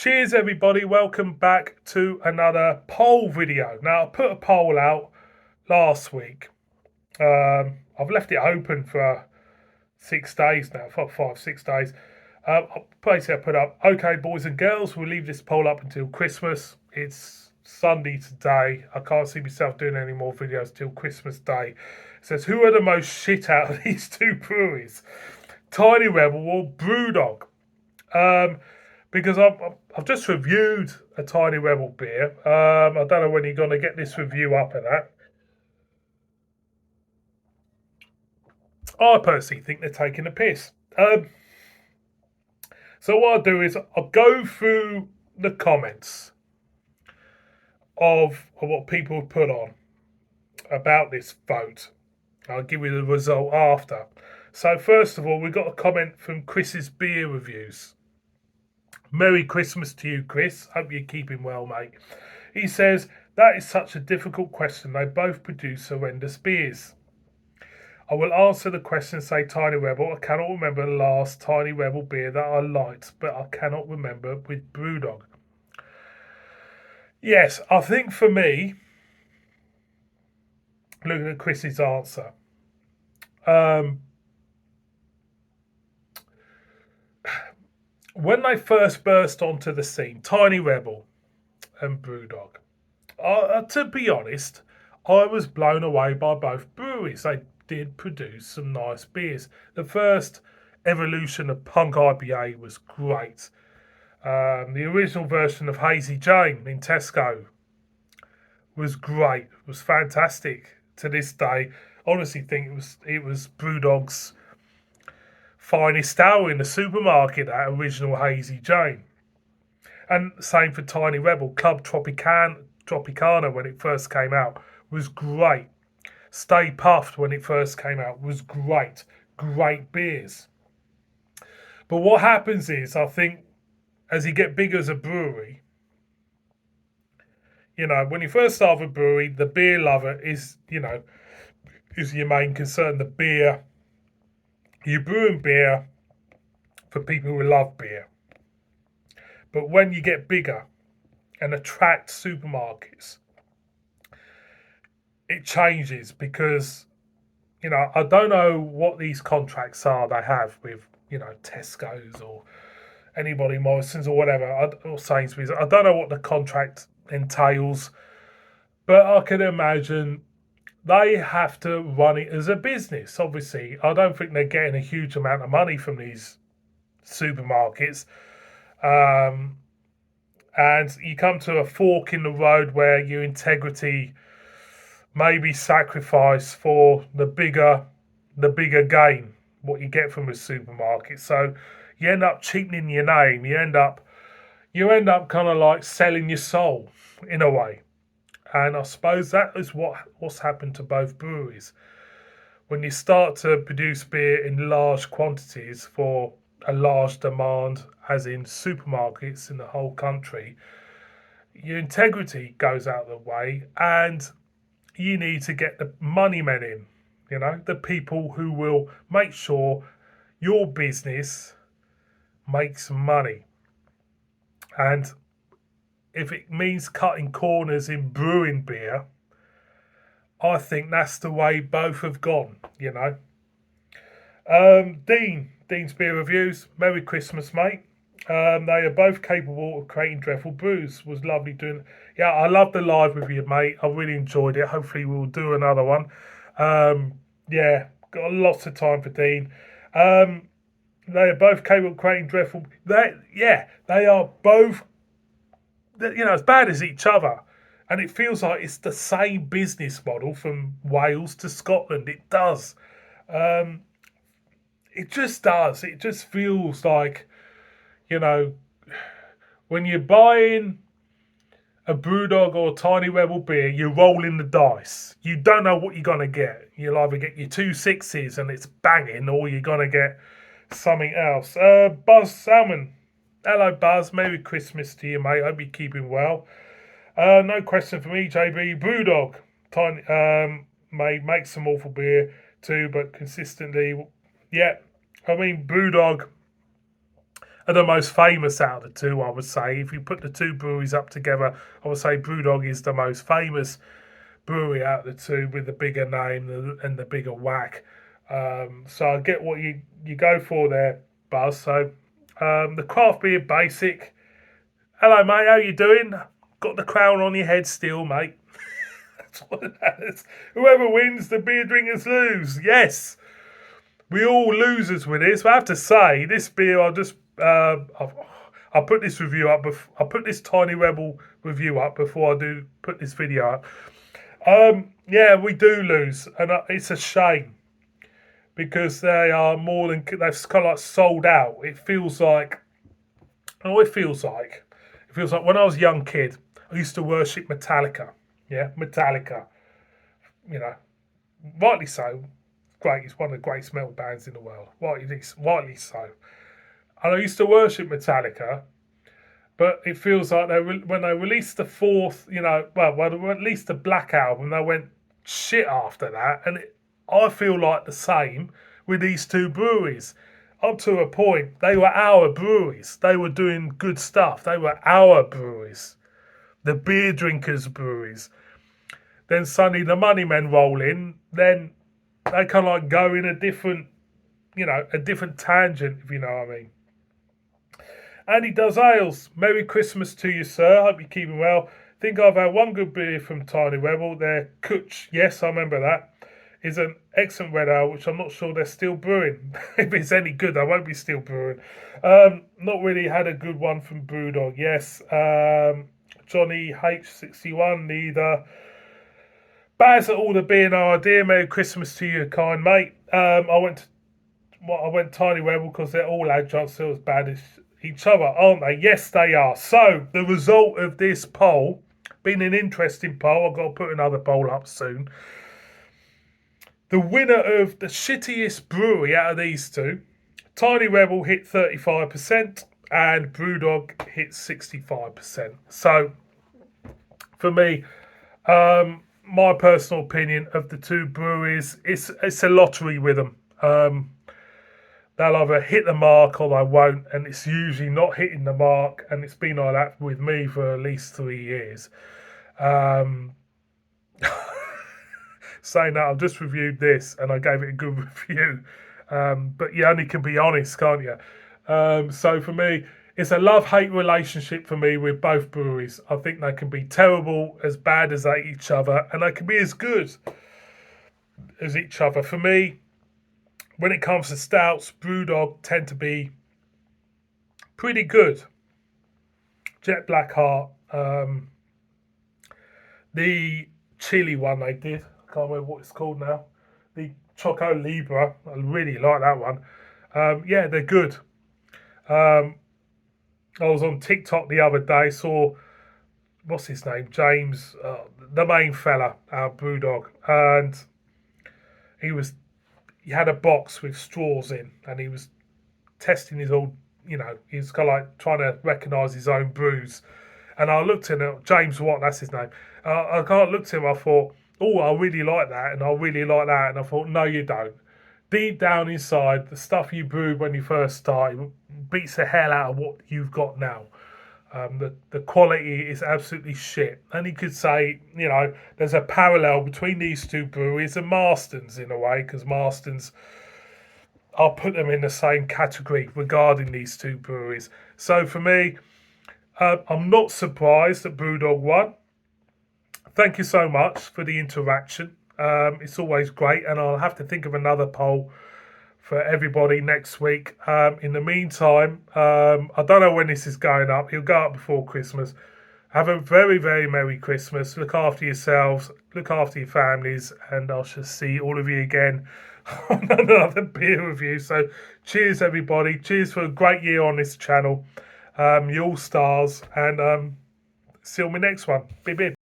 Cheers everybody, welcome back to another poll video. Now I put a poll out last week. I've left it open for 6 days now, for 5, 6 days. Basically I put up, okay boys and girls, we'll leave this poll up until Christmas. It's Sunday today. I can't see myself doing any more videos till Christmas Day. It says, who are the most shit out of these two breweries? Tiny Rebel or BrewDog? Because I've just reviewed a Tiny Rebel beer. I don't know when you're going to get this review up and that. I personally think they're taking a piss. So what I'll do is I'll go through the comments of what people put on about this vote. I'll give you the result after. So first of all, we got a comment from Chris's Beer Reviews. Merry Christmas to you, Chris. Hope you're keeping well, mate. He says, that is such a difficult question. They both produce horrendous beers. I will answer the question, say Tiny Rebel. I cannot remember the last Tiny Rebel beer that I liked, but I cannot remember with BrewDog. Yes, I think for me, looking at Chris's answer, when they first burst onto the scene, Tiny Rebel and BrewDog, to be honest, I was blown away by both breweries. They did produce some nice beers. The first evolution of Punk IPA was great. The original version of Hazy Jane in Tesco was great. Was fantastic. To this day, honestly think it was BrewDog's finest hour in the supermarket, that original Hazy Jane. And same for Tiny Rebel. Club Tropicana when it first came out was great. Stay Puffed when it first came out was great. Great beers. But what happens is, I think, as you get bigger as a brewery, when you first start a brewery, the beer lover is your main concern. The beer. You're brewing beer for people who love beer. But when you get bigger and attract supermarkets, it changes because, I don't know what these contracts are they have with, Tesco's or anybody, Morrison's or whatever, or Sainsbury's. I don't know what the contract entails, but I can imagine they have to run it as a business. Obviously, I don't think they're getting a huge amount of money from these supermarkets. And you come to a fork in the road where your integrity may be sacrificed for the bigger gain, what you get from a supermarket. So you end up cheapening your name. You end up kind of like selling your soul in a way. And I suppose that is what's happened to both breweries. When you start to produce beer in large quantities for a large demand, as in supermarkets in the whole country, your integrity goes out of the way and you need to get the money men in, the people who will make sure your business makes money. And if it means cutting corners in brewing beer, I think that's the way both have gone, Dean's Beer Reviews, Merry Christmas, mate. They are both capable of creating dreadful brews. Was lovely doing. Yeah, I loved the live with you, mate. I really enjoyed it. Hopefully we'll do another one. Yeah, got lots of time for Dean. They are both capable of creating dreadful. They are both, as bad as each other. And it feels like it's the same business model from Wales to Scotland. It does. It just does. It just feels like, when you're buying a BrewDog or a Tiny Rebel beer, you're rolling the dice. You don't know what you're going to get. You'll either get your 2 6s and it's banging, or you're going to get something else. Buzz Salmon. Hello, Buzz. Merry Christmas to you, mate. Hope you're keeping well. No question for me, JB. BrewDog. Tiny, may make some awful beer too, but consistently, yeah. I mean, BrewDog are the most famous out of the two, I would say. If you put the two breweries up together, I would say BrewDog is the most famous brewery out of the two with the bigger name and the bigger whack. So I get what you go for there, Buzz. So the craft beer basic. Hello, mate. How you doing? Got the crown on your head still, mate. That's what it is. Whoever wins, the beer drinkers lose. Yes, we all losers with this. But I have to say, this beer, I'll put this review up. I'll put this Tiny Rebel review up before I do put this video up. Yeah, we do lose, and it's a shame because they are more than they've kind of like sold out. It feels like, it feels like when I was a young kid, I used to worship Metallica. Yeah, Metallica. You know, rightly so. Great, it's one of the greatest metal bands in the world. Rightly so. And I used to worship Metallica, but it feels like when they released the fourth, at least the Black Album, they went shit after that. And I feel like the same with these two breweries. Up to a point, they were our breweries. They were doing good stuff. They were our breweries. The beer drinkers' breweries. Then suddenly the money men roll in. Then they kind of like go in a different tangent, if you know what I mean. Andy does ales. Merry Christmas to you, sir. Hope you're keeping well. Think I've had one good beer from Tiny Rebel. Their Kutch, yes, I remember that, is an excellent red ale, which I'm not sure they're still brewing. If it's any good, they won't be still brewing. Not really had a good one from BrewDog, yes. Johnny H61, neither. Baz at all the beer, no idea. Merry Christmas to you, kind mate. I went Tiny Rebel because they're all adjuncts, still as bad as each other, aren't they? Yes, they are. So the result of this poll, been an interesting poll. I've got to put another poll up soon. The winner of the shittiest brewery out of these two, Tiny Rebel hit 35% and BrewDog hit 65%. So for me, my personal opinion of the two breweries, it's a lottery with them. They'll either hit the mark or they won't, and it's usually not hitting the mark, and it's been like that with me for at least 3 years. Saying that, I've just reviewed this and I gave it a good review, but you only can be honest, can't you? So for me, it's a love-hate relationship for me with both breweries. I think they can be terrible, as bad as each other, and they can be as good as each other. For me, when it comes to stouts, BrewDog tend to be pretty good. Jet Black Heart, the chili one they did, I can't remember what it's called now. The Choco Libra, I really like that one. Yeah, they're good. I was on TikTok the other day, saw, what's his name, James, the main fella, our BrewDog, and he had a box with straws in, and he was testing his old, he was kind of like trying to recognise his own brews. And I looked at him, James Watt, that's his name. I kind of looked at him, I thought, oh, I really like that, and I really like that. And I thought, no, you don't. Deep down inside, the stuff you brewed when you first started beats the hell out of what you've got now. The quality is absolutely shit. And you could say, there's a parallel between these two breweries and Marston's in a way, because Marston's, I'll put them in the same category regarding these two breweries. So for me, I'm not surprised that BrewDog won. Thank you so much for the interaction. It's always great, and I'll have to think of another poll for everybody next week. In the meantime, I don't know when this is going up. It'll go up before Christmas. Have a very, very Merry Christmas. Look after yourselves. Look after your families. And I shall see all of you again on another beer review. So cheers, everybody. Cheers for a great year on this channel. You all stars. And see you on my next one. Bib bib.